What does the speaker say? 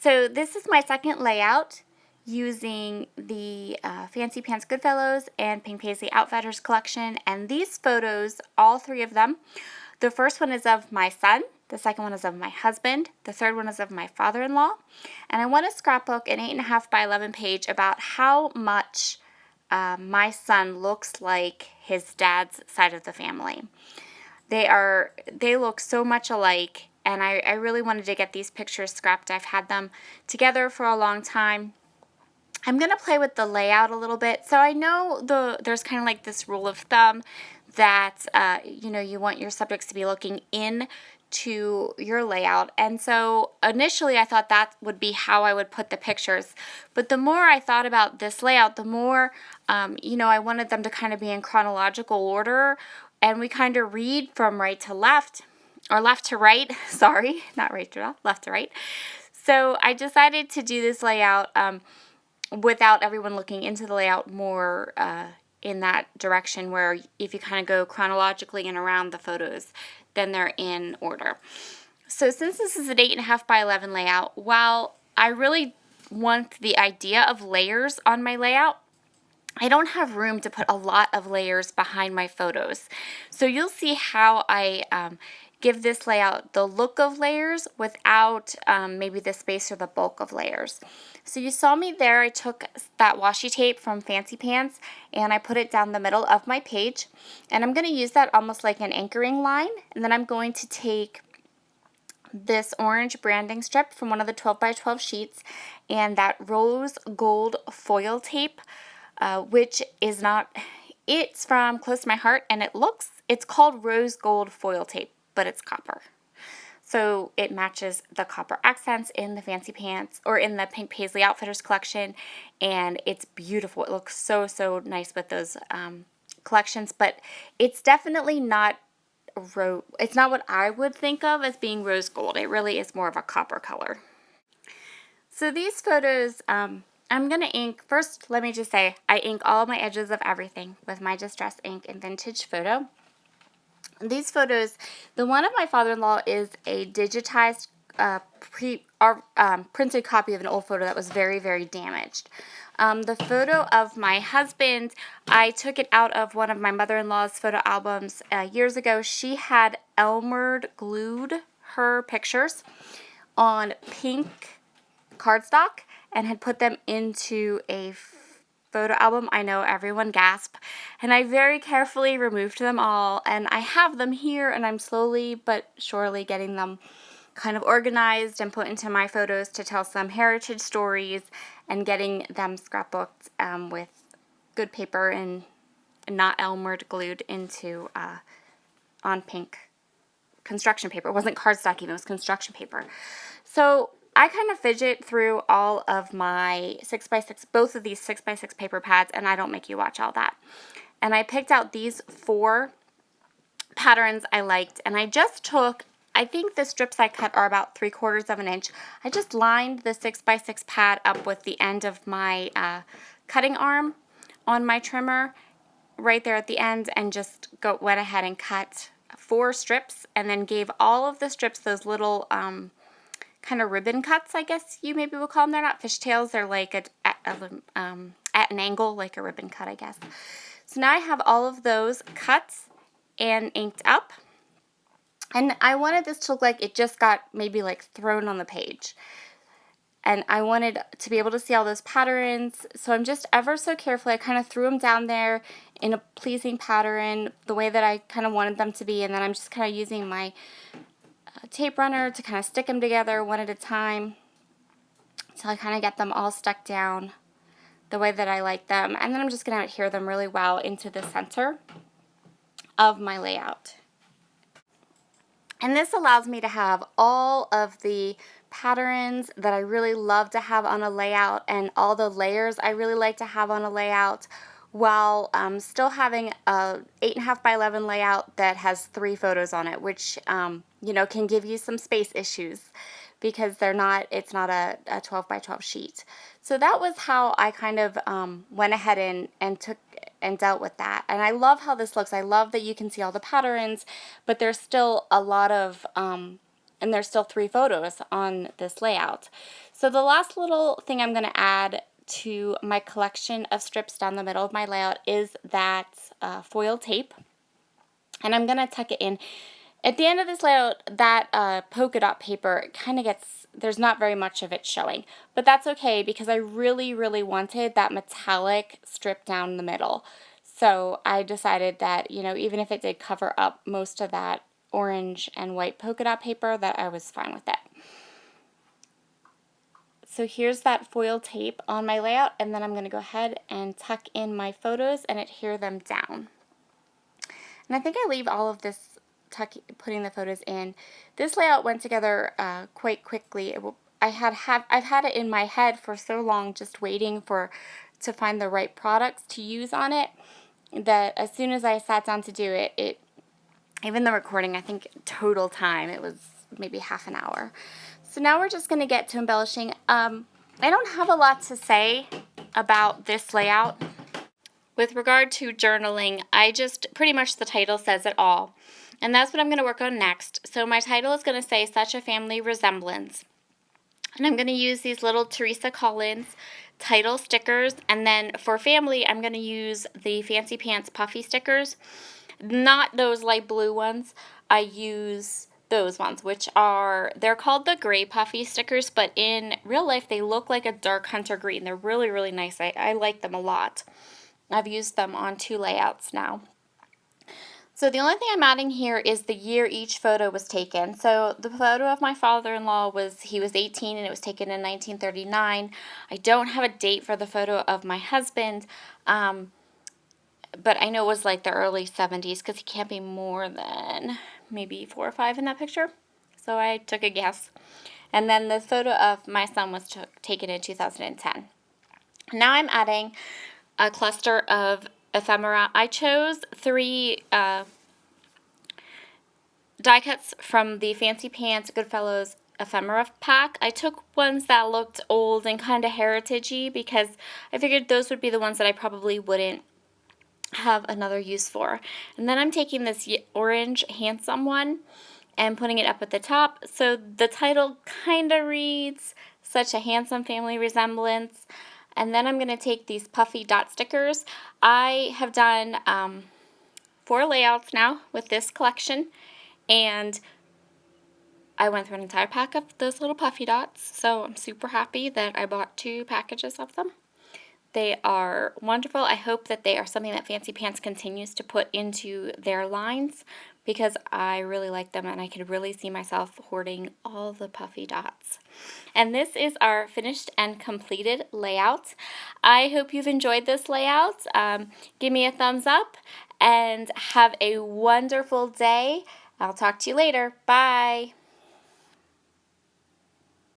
So this is my second layout using the Fancy Pants Goodfellows and Pink Paisley Outfitters collection. And these photos, all three of them, the first one is of my son, the second one is of my husband, the third one is of my father-in-law. And I want to scrapbook an 8.5 by 11 page about how much my son looks like his dad's side of the family. They look so much alike, and I really wanted to get these pictures scrapped. I've had them together for a long time. I'm going to play with the layout a little bit. So I know there's kind of like this rule of thumb that, you want your subjects to be looking in to your layout. And so initially I thought that would be how I would put the pictures. But the more I thought about this layout, the more, I wanted them to kind of be in chronological order. And we kind of read from right to left, or left to right. Sorry, not right to left to right. So I decided to do this layout without everyone looking into the layout more in that direction, where if you kind of go chronologically and around the photos, then they're in order. So since this is an 8.5 by 11 layout, while I really want the idea of layers on my layout, I don't have room to put a lot of layers behind my photos. So you'll see how I give this layout the look of layers without maybe the space or the bulk of layers. So you saw me there. I took that washi tape from Fancy Pants and I put it down the middle of my page. And I'm going to use that almost like an anchoring line. And then I'm going to take this orange branding strip from one of the 12 by 12 sheets and that rose gold foil tape, which is not, it's from Close to My Heart, and it's called rose gold foil tape, but it's copper. So it matches the copper accents in the Fancy Pants, or in the Pink Paisley Outfitters collection, and it's beautiful. It looks so, so nice with those collections, but it's definitely not it's not what I would think of as being rose gold. It really is more of a copper color. So these photos, I'm going to ink. First, let me just say, I ink all my edges of everything with my Distress ink in Vintage Photo. These photos, the one of my father-in-law is a digitized printed copy of an old photo that was very, very damaged. The photo of my husband, I took it out of one of my mother-in-law's photo albums years ago. She had Elmer glued her pictures on pink cardstock and had put them into a photo album. I know everyone gasped, and I very carefully removed them all, and I have them here, and I'm slowly but surely getting them kind of organized and put into my photos to tell some heritage stories, and getting them scrapbooked with good paper and not Elmered glued into on pink construction paper. It wasn't cardstock even, it was construction paper. So I kind of fidget through all of my 6x6, both of these 6x6 paper pads, and I don't make you watch all that. And I picked out these 4 patterns I liked, and I just took, I think the strips I cut are about 3/4 of an inch. I just lined the 6x6 pad up with the end of my cutting arm on my trimmer right there at the end, and just went ahead and cut 4 strips, and then gave all of the strips those little kind of ribbon cuts, I guess you maybe would call them. They're not fishtails. They're like at an angle, like a ribbon cut, I guess. So now I have all of those cuts and inked up. And I wanted this to look like it just got maybe like thrown on the page. And I wanted to be able to see all those patterns. So I'm just ever so carefully, I kind of threw them down there in a pleasing pattern, the way that I kind of wanted them to be. And then I'm just kind of using my tape runner to kind of stick them together one at a time until I kind of get them all stuck down the way that I like them. And then I'm just going to adhere them really well into the center of my layout. And this allows me to have all of the patterns that I really love to have on a layout and all the layers I really like to have on a layout, while still having a 8.5 by 11 layout that has 3 photos on it, which can give you some space issues because it's not a 12 by 12 sheet. So that was how I kind of went ahead and dealt with that. And I love how this looks. I love that you can see all the patterns, but there's still a lot of and there's still 3 photos on this layout. So the last little thing I'm going to add to my collection of strips down the middle of my layout is that foil tape. And I'm going to tuck it in. At the end of this layout, that polka dot paper kind of gets, there's not very much of it showing. But that's okay because I really, really wanted that metallic strip down the middle. So I decided that, you know, even if it did cover up most of that orange and white polka dot paper, that I was fine with it. So here's that foil tape on my layout, and then I'm going to go ahead and tuck in my photos and adhere them down. And I think I leave all of this putting the photos in. This layout went together quite quickly. I've had it in my head for so long, just waiting to find the right products to use on it, that as soon as I sat down to do it, even the recording, I think total time, it was maybe half an hour. So now we're just going to get to embellishing. I don't have a lot to say about this layout. With regard to journaling, I just, pretty much the title says it all. And that's what I'm going to work on next. So my title is going to say Such a Family Resemblance. And I'm going to use these little Teresa Collins title stickers. And then for family, I'm going to use the Fancy Pants puffy stickers. Not those light blue ones. I use those ones, which are, they're called the gray puffy stickers, but in real life they look like a dark hunter green. They're really, really nice. I like them a lot. I've used them on 2 layouts now. So the only thing I'm adding here is the year each photo was taken. So the photo of my father-in-law he was 18 and it was taken in 1939. I don't have a date for the photo of my husband, but I know it was like the early 70s because he can't be more than maybe 4 or 5 in that picture. So I took a guess. And then the photo of my son was taken in 2010. Now I'm adding a cluster of ephemera. I chose 3 die cuts from the Fancy Pants Goodfellows ephemera pack. I took ones that looked old and kind of heritagey because I figured those would be the ones that I probably wouldn't have another use for. And then I'm taking this orange handsome one and putting it up at the top. So the title kind of reads Such a Handsome Family Resemblance. And then I'm going to take these puffy dot stickers. I have done 4 layouts now with this collection, and I went through an entire pack of those little puffy dots, so I'm super happy that I bought 2 packages of them. They are wonderful. I hope that they are something that Fancy Pants continues to put into their lines because I really like them and I could really see myself hoarding all the puffy dots. And this is our finished and completed layout. I hope you've enjoyed this layout. Give me a thumbs up and have a wonderful day. I'll talk to you later. Bye.